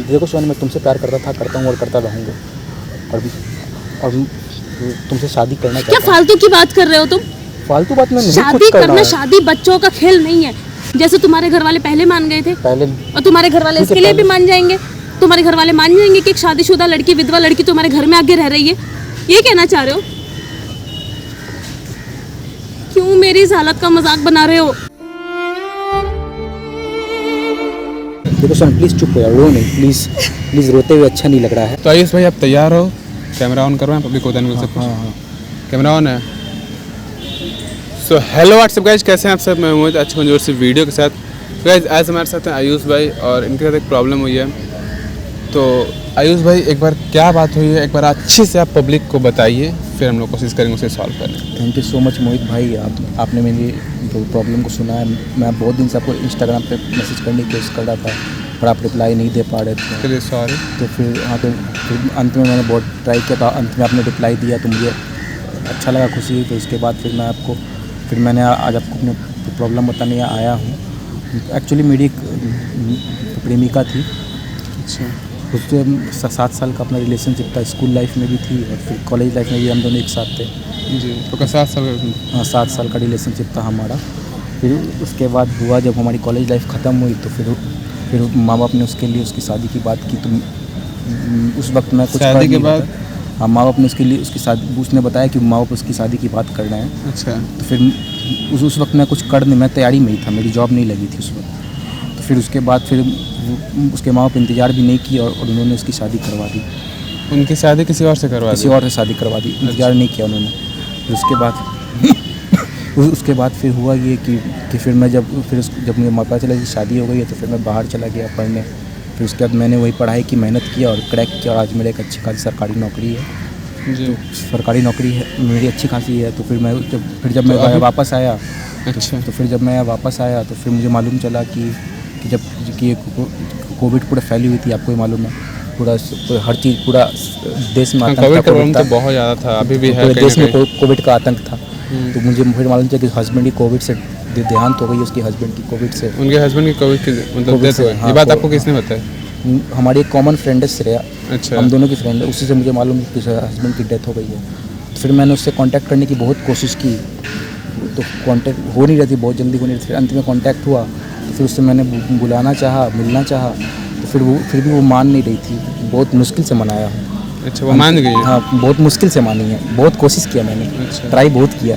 देखो सोनी, मैं तुमसे प्यार करता था, करता हूँ और करता रहूँगा, और तुमसे शादी करना चाहता हूँ। क्या फालतू की बात कर रहे हो तुम? फालतू बात में नहीं, शादी करना, शादी बच्चों का खेल नहीं है। जैसे तुम्हारे घर वाले पहले मान गए थे, पहले, और तुम्हारे घर वाले इसके लिए भी मान जाएंगे। तुम्हारे घर वाले मान जाएंगे कि एक शादीशुदा लड़की, विधवा लड़की तुम्हारे घर में आके रह रही है। ये कहना चाह रहे हो? क्यों मेरी इस हालत का मजाक बना रहे हो? देखो सोनी प्लीज़ चुप हो यार, रो नहीं, प्लीज़ रोते हुए अच्छा नहीं लग रहा है। तो आयुष भाई आप तैयार हो? कैमरा ऑन करवाएं, पब्लिक को देने से कुछ। हाँ। कैमरा ऑन है। सो हेलो व्हाट्सअप गाइज, कैसे हैं आप सब? मैं मोहित, अच्छी जोर से वीडियो के साथ। गाइज आज हमारे साथ हैं आयुष भाई, और इनके साथ एक प्रॉब्लम हुई है। तो आयुष भाई एक बार क्या बात हुई है, एक बार अच्छे से आप पब्लिक को बताइए, फिर हम लोग कोशिश करेंगे उसे सॉल्व करने। थैंक यू सो मच मोहित भाई, आपने मेरी प्रॉब्लम को सुना है। मैं बहुत दिन से आपको इंस्टाग्राम पे मैसेज करने की कोशिश कर रहा था, पर आप रिप्लाई नहीं दे पा रहे थे। इसके लिए सॉरी। तो फिर फिर अंत में मैंने बहुत ट्राई किया था, अंत में आपने रिप्लाई दिया तो मुझे अच्छा लगा, खुशी हुई। तो उसके बाद फिर मैंने आज आपको अपनी प्रॉब्लम बताने आया हूँ। एक्चुअली मेरी एक प्रेमिका थी, अच्छा, उससे 7 साल का अपना रिलेशनशिप था। स्कूल लाइफ में भी थी और फिर कॉलेज लाइफ में भी हम दोनों एक साथ थे जी। तो 7 साल का? हाँ, 7 साल का रिलेशनशिप था हमारा। फिर उसके बाद हुआ जब हमारी कॉलेज लाइफ ख़त्म हुई, तो फिर माँ बाप ने उसके लिए उसकी शादी की बात की। तो उस वक्त मैं कुछ शादी के बाद? हाँ, माँ बाप ने उसके लिए उसकी शादी, उसने बताया कि माँ बाप उसकी शादी की बात कर रहे हैं। अच्छा। तो फिर उस वक्त मैं कुछ कर नहीं, मैं तैयारी में ही था, मेरी जॉब नहीं लगी थी उस वक्त। तो फिर उसके बाद फिर उसके माँ बाप इंतज़ार भी नहीं किया और उन्होंने उसकी शादी करवा दी। उनकी शादी किसी और से करवा दी? किसी और से शादी करवा दी, इंतज़ार नहीं किया उन्होंने। फिर उसके बाद फिर हुआ ये कि फिर मैं जब मुझे पता चला कि शादी हो गई है, तो फिर मैं बाहर चला गया पढ़ने। फिर उसके बाद मैंने वही पढ़ाई की, मेहनत किया और क्रैक किया, और आज मेरे एक अच्छी खासी सरकारी नौकरी है जी। तो सरकारी नौकरी है मेरी, अच्छी खासी है। तो फिर जब मैं वापस आया, अच्छा। तो फिर जब मैं वापस आया तो फिर मुझे मालूम चला कि कोविड पूरा फैली हुई थी, आपको ही मालूम है। पूरा हर चीज़, पूरा देश में आतंक कोविड तो बहुत ज़्यादा था, अभी भी है, पूरे देश में कोविड का आतंक था। तो मुझे फिर मालूम चला कि हस्बैंड की कोविड से देहांत हो गई, उसके हस्बैंड की कोविड से। उनके हस्बैंड की कोविड की मतलब डेथ हो गई? ये बात आपको किसने बताया? हमारी एक कॉमन फ्रेंड है श्रेया, अच्छा। हम दोनों की फ्रेंड है, उसी से मुझे मालूम कि हस्बैंड की डेथ हो गई है। तो फिर मैंने उससे कांटेक्ट करने की बहुत कोशिश की, तो कांटेक्ट हो नहीं रही थी, बहुत जल्दी हो नहीं रही थी। अंत में कांटेक्ट हुआ, तो फिर उससे मैंने बुलाना चाहा, मिलना चाहा, तो फिर भी वो मान नहीं रही थी। बहुत मुश्किल से मनाया हूँ। अच्छा, वो मान गई? हाँ, बहुत मुश्किल से मानी है, बहुत कोशिश किया मैंने। अच्छा। ट्राई बहुत किया,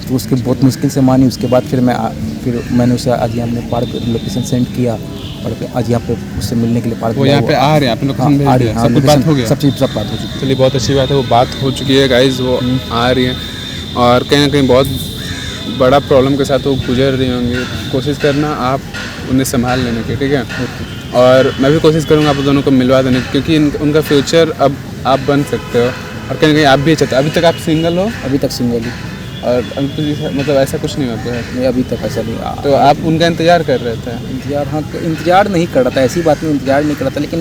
तो उसके बहुत मुश्किल से मानी। उसके बाद फिर मैंने उसे आज यहाँ अपने पार्क लोकेशन सेंड किया, और आज यहाँ पे उससे मिलने के लिए पार्क। वो यहाँ पे आ रहे हैं, आपने लोकेशन भेज दिया? सब कुछ बात हो गया? सब बात हो चुकी है। चलिए बहुत अच्छी बात है, वो बात हो चुकी है गाइज, वो आ रही हैं और कहीं ना कहीं बहुत बड़ा प्रॉब्लम के साथ वो गुजर रही होंगी। कोशिश करना आप उन्हें संभाल लेने की, ठीक है? और मैं भी कोशिश करूँगा आप दोनों को मिलवा देने की, क्योंकि उनका फ्यूचर अब आप बन सकते हो, और कहीं ना कहीं आप भी चाहते हो। अभी तक आप सिंगल हो? अभी तक सिंगल ही। और मतलब ऐसा कुछ नहीं होता है? नहीं, अभी तक ऐसा नहीं। तो आप उनका इंतज़ार कर रहे थे? इंतज़ार, हाँ, इंतज़ार नहीं कर रहा था, ऐसी बात में इंतज़ार नहीं कर रहा था, लेकिन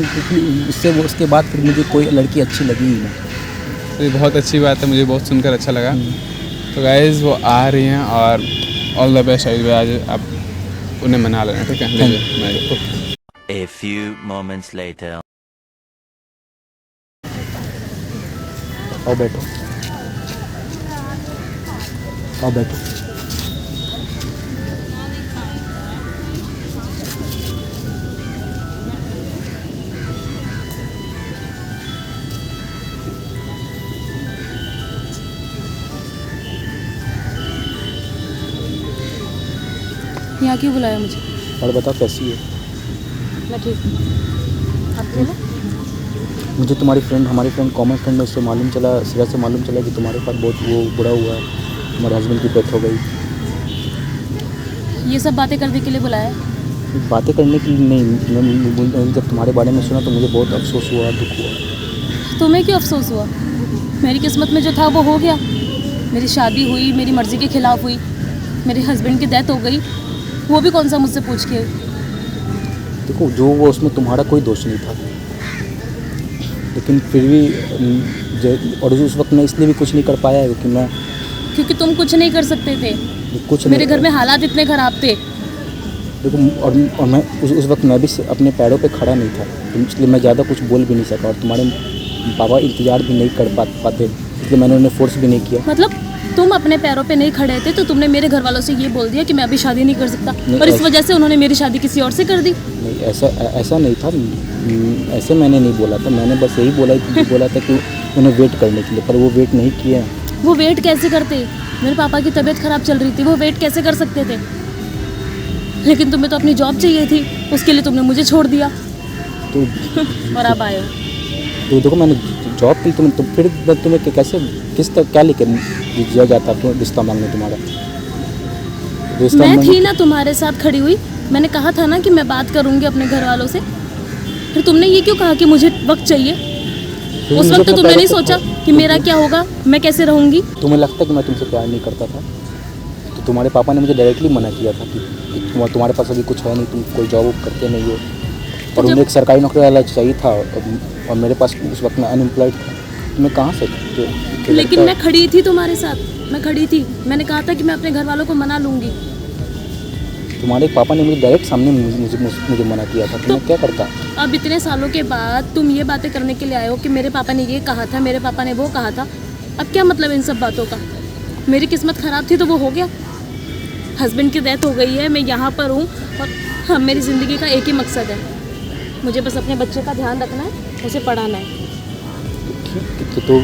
उसके बाद फिर मुझे कोई लड़की अच्छी लगी ही नहीं। तो ये बहुत अच्छी बात है, मुझे बहुत सुनकर अच्छा लगा। तो गाइज़ वो आ रही हैं, और ऑल द बेस्ट आयुष भाई, आज आप उन्हें मना लेना, ठीक है? A few moments later. आओ बैठो, आओ बैठो। यहाँ क्यों बुलाया मुझे? और बताओ कैसी है? मैं ठीक हूँ, आप ठीक हो? मुझे हमारी फ्रेंड कॉमन फ्रेंड है, उससे मालूम चला, श्रेया से मालूम चला कि तुम्हारे साथ बहुत वो बुरा हुआ है, तुम्हारे हस्बैंड की डेथ हो गई। ये सब बातें करने के लिए बुलाया है? बातें करने के लिए नहीं, जब तुम्हारे बारे में सुना तो मुझे बहुत अफसोस हुआ, दुख हुआ। तुम्हें क्यों अफसोस हुआ? मेरी किस्मत में जो था वो हो गया। मेरी शादी हुई, मेरी मर्ज़ी के खिलाफ हुई, मेरे हस्बैंड की डेथ हो गई, वो भी कौन सा मुझसे पूछ के? देखो, जो वो उसमें तुम्हारा कोई दोष नहीं था, लेकिन फिर भी और उस वक्त मैं इसलिए भी कुछ नहीं कर पाया क्योंकि तुम कुछ नहीं कर सकते थे। मेरे घर में हालात इतने ख़राब थे। देखो और मैं उस वक्त मैं भी अपने पैरों पे खड़ा नहीं था, तो इसलिए मैं ज़्यादा कुछ बोल भी नहीं सका, और तुम्हारे पापा इंतज़ार भी नहीं कर पाते, इसलिए मैंने उन्हें फोर्स भी नहीं किया। मतलब तुम अपने पैरों पे नहीं खड़े थे तो तुमने मेरे घर वालों से ये बोल दिया कि मैं अभी शादी नहीं कर सकता, और इस वजह से उन्होंने मेरी शादी किसी और से कर दी। नहीं, ऐसा नहीं था, ऐसे मैंने नहीं बोला था, मैंने बस यही बोला था कि उन्हें वेट करने के लिए, पर वो वेट नहीं किए हैं। वो वेट कैसे करते? मेरे पापा की तबीयत खराब चल रही थी, वो वेट कैसे कर सकते थे? लेकिन तुम्हें तो अपनी जॉब चाहिए थी, उसके लिए तुमने मुझे छोड़ दिया तो और अब आए हो। तो देखो मैंने जॉब की, तो फिर तुम्हें कैसे क्या लेकर दिया जाता तो रिश्ता मांगने तुम्हारा? मैं थी ना तुम्हारे साथ खड़ी हुई, मैंने कहा था ना कि मैं बात करूंगी अपने घर वालों से, फिर तुमने ये क्यों कहा कि मुझे वक्त चाहिए? उस वक्त तो तुमने नहीं सोचा कि मेरा क्या होगा, मैं कैसे रहूंगी? तुम्हें लगता है कि मैं तुमसे प्यार नहीं करता था? तो तुम्हारे पापा ने मुझे डायरेक्टली मना किया था कि तुम्हारे पास अभी कुछ है नहीं, तुम कोई जॉब करते नहीं हो, और उन्हें एक सरकारी नौकरी वाला चाहिए था, और मेरे पास उस वक्त मैं अनएम्प्लॉयड था, तो मैं कहाँ से? लेकिन मैं खड़ी थी तुम्हारे साथ, मैं खड़ी थी, मैंने कहा था कि मैं अपने घर वालों को मना लूंगी। तुम्हारे पापा ने मुझे डायरेक्ट सामने मुझे मना किया था, तो मैं क्या करता? अब इतने सालों के बाद तुम ये बातें करने के लिए आए हो कि मेरे पापा ने ये कहा था, मेरे पापा ने वो कहा था, अब क्या मतलब इन सब बातों का? मेरी किस्मत ख़राब थी तो वो हो गया, हस्बैंड की डेथ हो गई है, मैं यहाँ पर हूँ, और हाँ, मेरी ज़िंदगी का एक ही मकसद है, मुझे बस अपने बच्चे का ध्यान रखना है, उसे पढ़ाना है। ठीक तो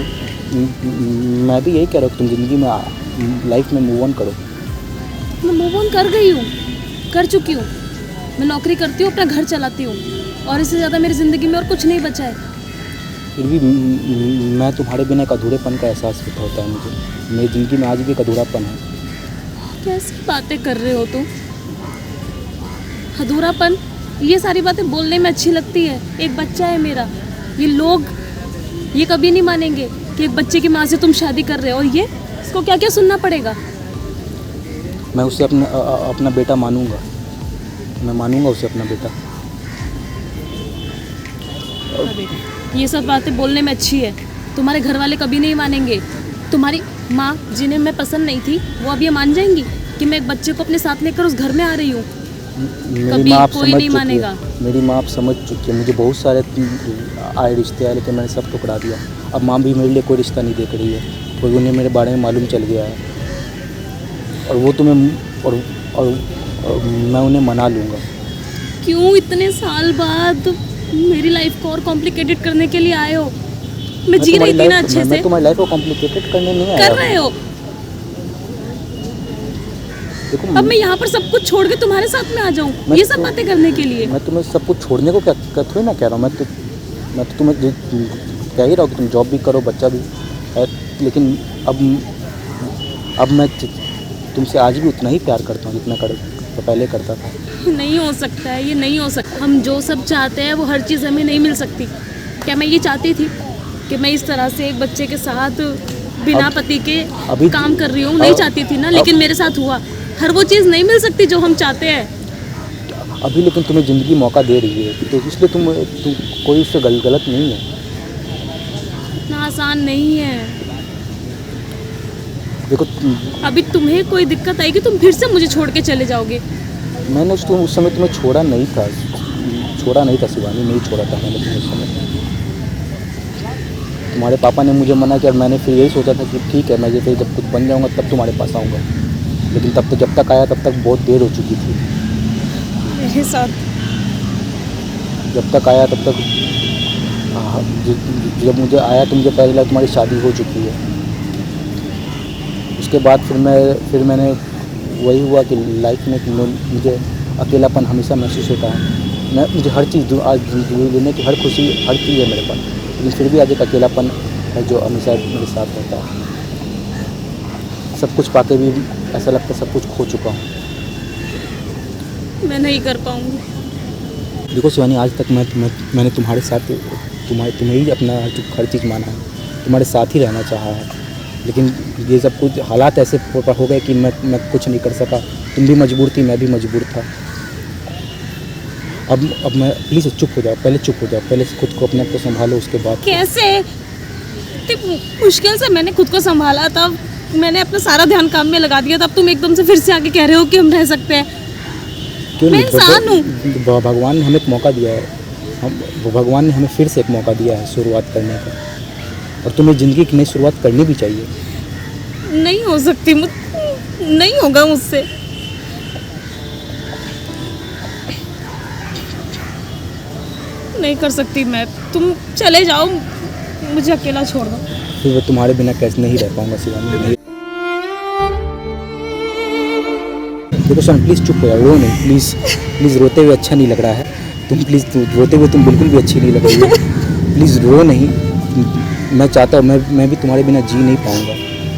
मैं भी यही कह रहा हूँ कि तुम ज़िंदगी में लाइफ में मूव ऑन करो। मैं मूव ऑन कर गई हूँ, कर चुकी हूँ, मैं नौकरी करती हूँ, अपना घर चलाती हूँ, और इससे ज़्यादा मेरी ज़िंदगी में और कुछ नहीं बचा है। फिर भी मैं तुम्हारे बिना एक अधूरेपन का एहसास होता है मुझे, मेरी ज़िंदगी में आज भी एक अधूरापन है। कैसी बातें कर रहे हो तुम? अधूरापन? ये सारी बातें बोलने में अच्छी लगती है, एक बच्चा है मेरा, ये लोग ये कभी नहीं मानेंगे कि एक बच्चे की माँ से तुम शादी कर रहे हो, और ये इसको क्या क्या सुनना पड़ेगा। मैं उसे अपना बेटा मानूंगा, मैं मानूंगा उसे अपना बेटा। ये सब बातें बोलने में अच्छी है, तुम्हारे घर वाले कभी नहीं मानेंगे। तुम्हारी माँ जिन्हें मैं पसंद नहीं थी, वो अब ये मान जाएंगी कि मैं एक बच्चे को अपने साथ लेकर उस घर में आ रही हूँ? मेरी माँ आप कोई नहीं मानेगा। मेरी माँ आप समझ चुकी है, मुझे बहुत सारे आए रिश्ते आए, लेकिन मैंने सब टुकड़ा दिया। अब माँ भी मेरे लिए कोई रिश्ता नहीं देख रही है, कोई उन्हें मेरे बारे में मालूम चल गया है, और वो तुम्हें और मैं उन्हें मना लूँगा। क्यों इतने साल बाद मेरी लाइफ को और कॉम्प्लिकेटेड करने के लिए आए हो? मैं जी रही थी ना अच्छे से। मैं तुम्हारी लाइफ को कॉम्प्लिकेटेड करने नहीं आया। कर रहे हो। देखो अब मैं यहाँ पर सब कुछ छोड़ के तुम्हारे साथ में आ जाऊँ ये सब बातें करने के लिए? मैं तुम्हें सब कुछ छोड़ने को क्या थोड़ी ना कह रहा हूँ, मैं तो तुम्हें कह ही रहा हूँ कि तुम जॉब भी करो, बच्चा भी है, लेकिन अब मैं तुमसे आज भी उतना ही प्यार करता हूँ जितना तो पहले करता था। नहीं हो सकता है, ये नहीं हो सकता। हम जो सब चाहते हैं वो हर चीज़ हमें नहीं मिल सकती। क्या मैं ये चाहती थी कि मैं इस तरह से एक बच्चे के साथ बिना पति के काम कर रही हूँ? नहीं चाहती थी ना, लेकिन मेरे साथ हुआ। हर वो चीज़ नहीं मिल सकती जो हम चाहते हैं अभी, लेकिन तुम्हें ज़िंदगी मौका दे रही है, तो इसलिए तुम कोई उससे गलत नहीं है। इतना आसान नहीं है। देखो अभी तुम्हें कोई दिक्कत आएगी, तुम फिर से मुझे छोड़ के चले जाओगे। मैंने उस समय तुम्हें छोड़ा नहीं था शिवानी, नहीं छोड़ा था मैंने तुम्हें उस समय। तुम्हारे पापा ने मुझे मना किया, मैंने फिर यही सोचा था कि ठीक है, मैं जैसे जब कुछ बन जाऊँगा तब तुम्हारे पास आऊँगा, लेकिन तब तक जब तक आया तब तक बहुत देर हो चुकी थी। मेरे साथ जब तक आया तब तक जब मुझे आया तो मुझे पहले लगा तुम्हारी शादी हो चुकी है। उसके बाद फिर मैंने वही हुआ कि लाइफ में मुझे अकेलापन हमेशा महसूस होता है। मुझे हर चीज़ आज दुनिया की हर खुशी हर चीज़ है मेरे पास, लेकिन फिर भी आज एक अकेलापन है जो हमेशा मेरे साथ रहता है। सब कुछ पाके भी ऐसा लगता है सब कुछ खो चुका हूँ। मैं नहीं कर पाऊँगी। देखो शिवानी, आज तक मैंने तुम्हारे साथ तुम्हें ही अपना हर चीज़ माना है, तुम्हारे साथ ही रहना चाहा है, लेकिन ये सब कुछ हालात ऐसे हो गए कि मैं कुछ नहीं कर सका। तुम भी मजबूर थी, मैं भी मजबूर था। अब मैं प्लीज़ चुप हो जाओ, पहले खुद को अपने आप को संभालो, उसके बाद। कैसे? मुश्किल से मैंने खुद को संभाला, तब मैंने अपना सारा ध्यान काम में लगा दिया, तब तुम एकदम से फिर से आके कह रहे हो कि हम रह सकते हैं। क्यों मैं नहीं? इंसान हूँ। भगवान ने हमें एक मौका दिया है, भगवान ने हमें फिर से एक मौका दिया है शुरुआत करने का, और तुम्हें ज़िंदगी की नई शुरुआत करनी भी चाहिए। नहीं हो सकती, नहीं होगा मुझसे। नहीं कर सकती मैं, तुम चले जाओ, मुझे अकेला छोड़ दो। फिर मैं तुम्हारे बिना कैसे नहीं रह पाऊंगा शिवानी। नहीं। देखो सन प्लीज़ चुप हो जाओ, रो नहीं प्लीज़, प्लीज़ रोते हुए अच्छा नहीं लग रहा है। तुम प्लीज़ रोते हुए तुम बिल्कुल भी अच्छी नहीं लग रही हो। प्लीज़ रो नहीं, मैं चाहता हूँ मैं भी तुम्हारे बिना जी नहीं पाऊंगा,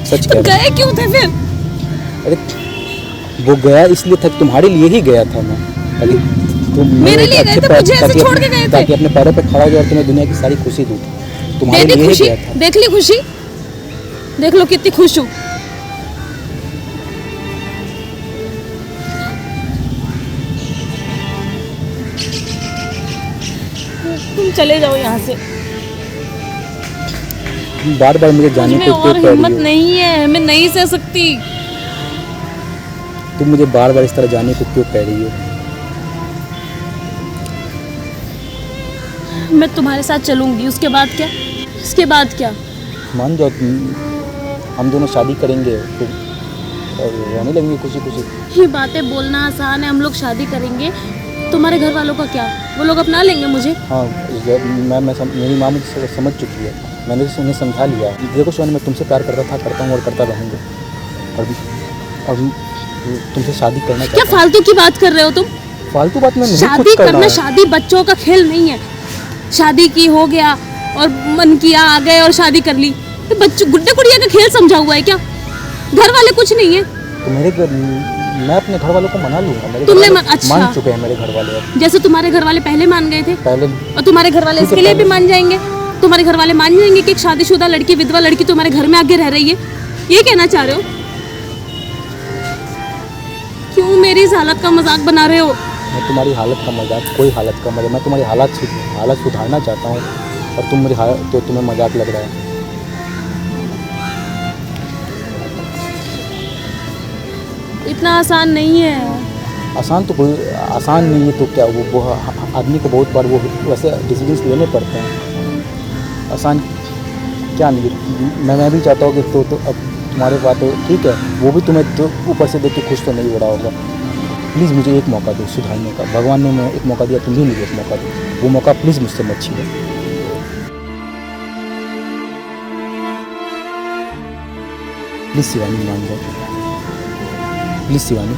सच तुम कह रहा गए क्यों थे फिर? हूँ। अरे वो गया इसलिए था, तुम्हारे लिए ही गया था मैं, ताकि तुम मेरे लिए गए थे, मुझे ऐसे छोड़ के गए थे? ताकि अपने पैरों पे खड़ा हो जाए और तुम्हें दुनिया की सारी खुशी दूँ। तुम्हारे देख ली लिए ही खुशी, गया था। देख ली खुशी, देख लो कितनी खुश हूँ। तुम चले जाओ यहाँ से, बार बार मुझे जाने मुझमें को और क्यों कह हिम्मत रही हो? नहीं है, मैं नहीं सह सकती। तुम मुझे बार बार इस तरह जाने को क्यों कह रही हो? मैं तुम्हारे साथ चलूंगी, उसके बाद क्या? उसके बाद क्या? मान जाओ हम दोनों शादी करेंगे फिर और रहने लगेंगे खुशी खुशी। ये बातें बोलना आसान है, हम लोग शादी करेंगे, तुम्हारे घर वालों का क्या? वो लोग अपना लेंगे मुझे? हाँ मेरी माँ मुझे समझ चुकी है, मैंने उन्हें समझा लिया। देखो शिवानी, मैं तुमसे प्यार करता था, करता हूँ और करता रहूँगा, और तुमसे शादी करना क्या चाहता हूँ। फालतू की बात कर रहे हो तुम? फालतू बात मैं नहीं शादी कुछ कर रहा करना, हूँ। शादी बच्चों का खेल नहीं है। शादी की हो गया और मन किया आ गए और शादी कर ली, ये बच्चों गुड्डे गुड़िया का खेल समझा हुआ है क्या? घर वाले कुछ नहीं है। तो मैं अपने घर वालों को मना लूँगा, मेरे तुमने घर वाले अच्छा। मान चुके हैं मेरे घर वाले अब। जैसे तुम्हारे घर वाले पहले मान गए थे, पहले और तुम्हारे घर वाले ठीक है, इसके लिए भी पहले- मान जाएंगे। तुम्हारे घर वाले मान जाएंगे कि एक शादीशुदा लड़की, विधवा लड़की तुम्हारे घर में आके रह रही है, ये कहना चाह रहे हो? क्यों मेरी इस हालत का मजाक बना रहे हो? मैं तुम्हारी हालत का मजाक, कोई हालत का मजाक, मैं तुम्हारी हालत सुधारना चाहता हूँ, और तुम मेरी हालत तो तुम्हें मजाक लग रहा है। इतना आसान नहीं है। आसान तो कोई आसान नहीं है, तो क्या वो आदमी को बहुत बार वो वैसे डिसीजंस लेने पड़ते हैं। आसान क्या नहीं है, मैं भी चाहता हूँ कि तो अब तुम्हारे बात ठीक है, वो भी तुम्हें तो ऊपर से देख के खुश तो नहीं हो रहा होगा। प्लीज़ मुझे एक मौका दो सुधारने का, भगवान ने मुझे एक मौका दिया, तुम भी मुझे एक मौका दो, वो मौका प्लीज़ मुझसे मत छीनो। प्लीज़ शिवानी मान जाओ, please Shivani,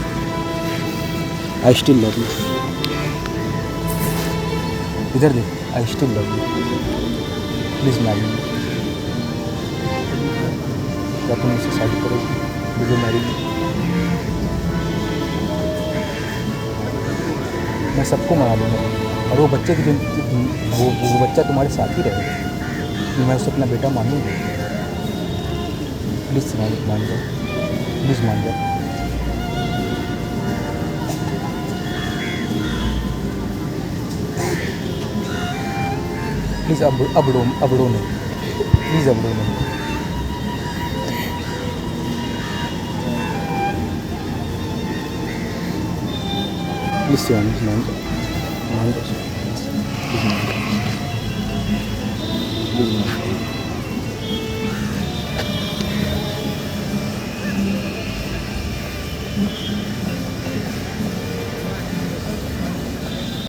I still love you. इधर देख, I still love you, please marry me. क्या तुम मुझसे शादी करोगी? मुझे मैरी मी। मैं सबको मना लूँगा, और वो बच्चे की वो बच्चा तुम्हारे साथ ही रहेगा, मैं उसे अपना बेटा मानूंगा। प्लीज़ मान जाओ, प्लीज़ मान जाओ। प्लीज़ अब रो नहीं, प्लीज़ अब रो नहीं। प्लीज़ शिवानी मान जाओ, मान जाओ।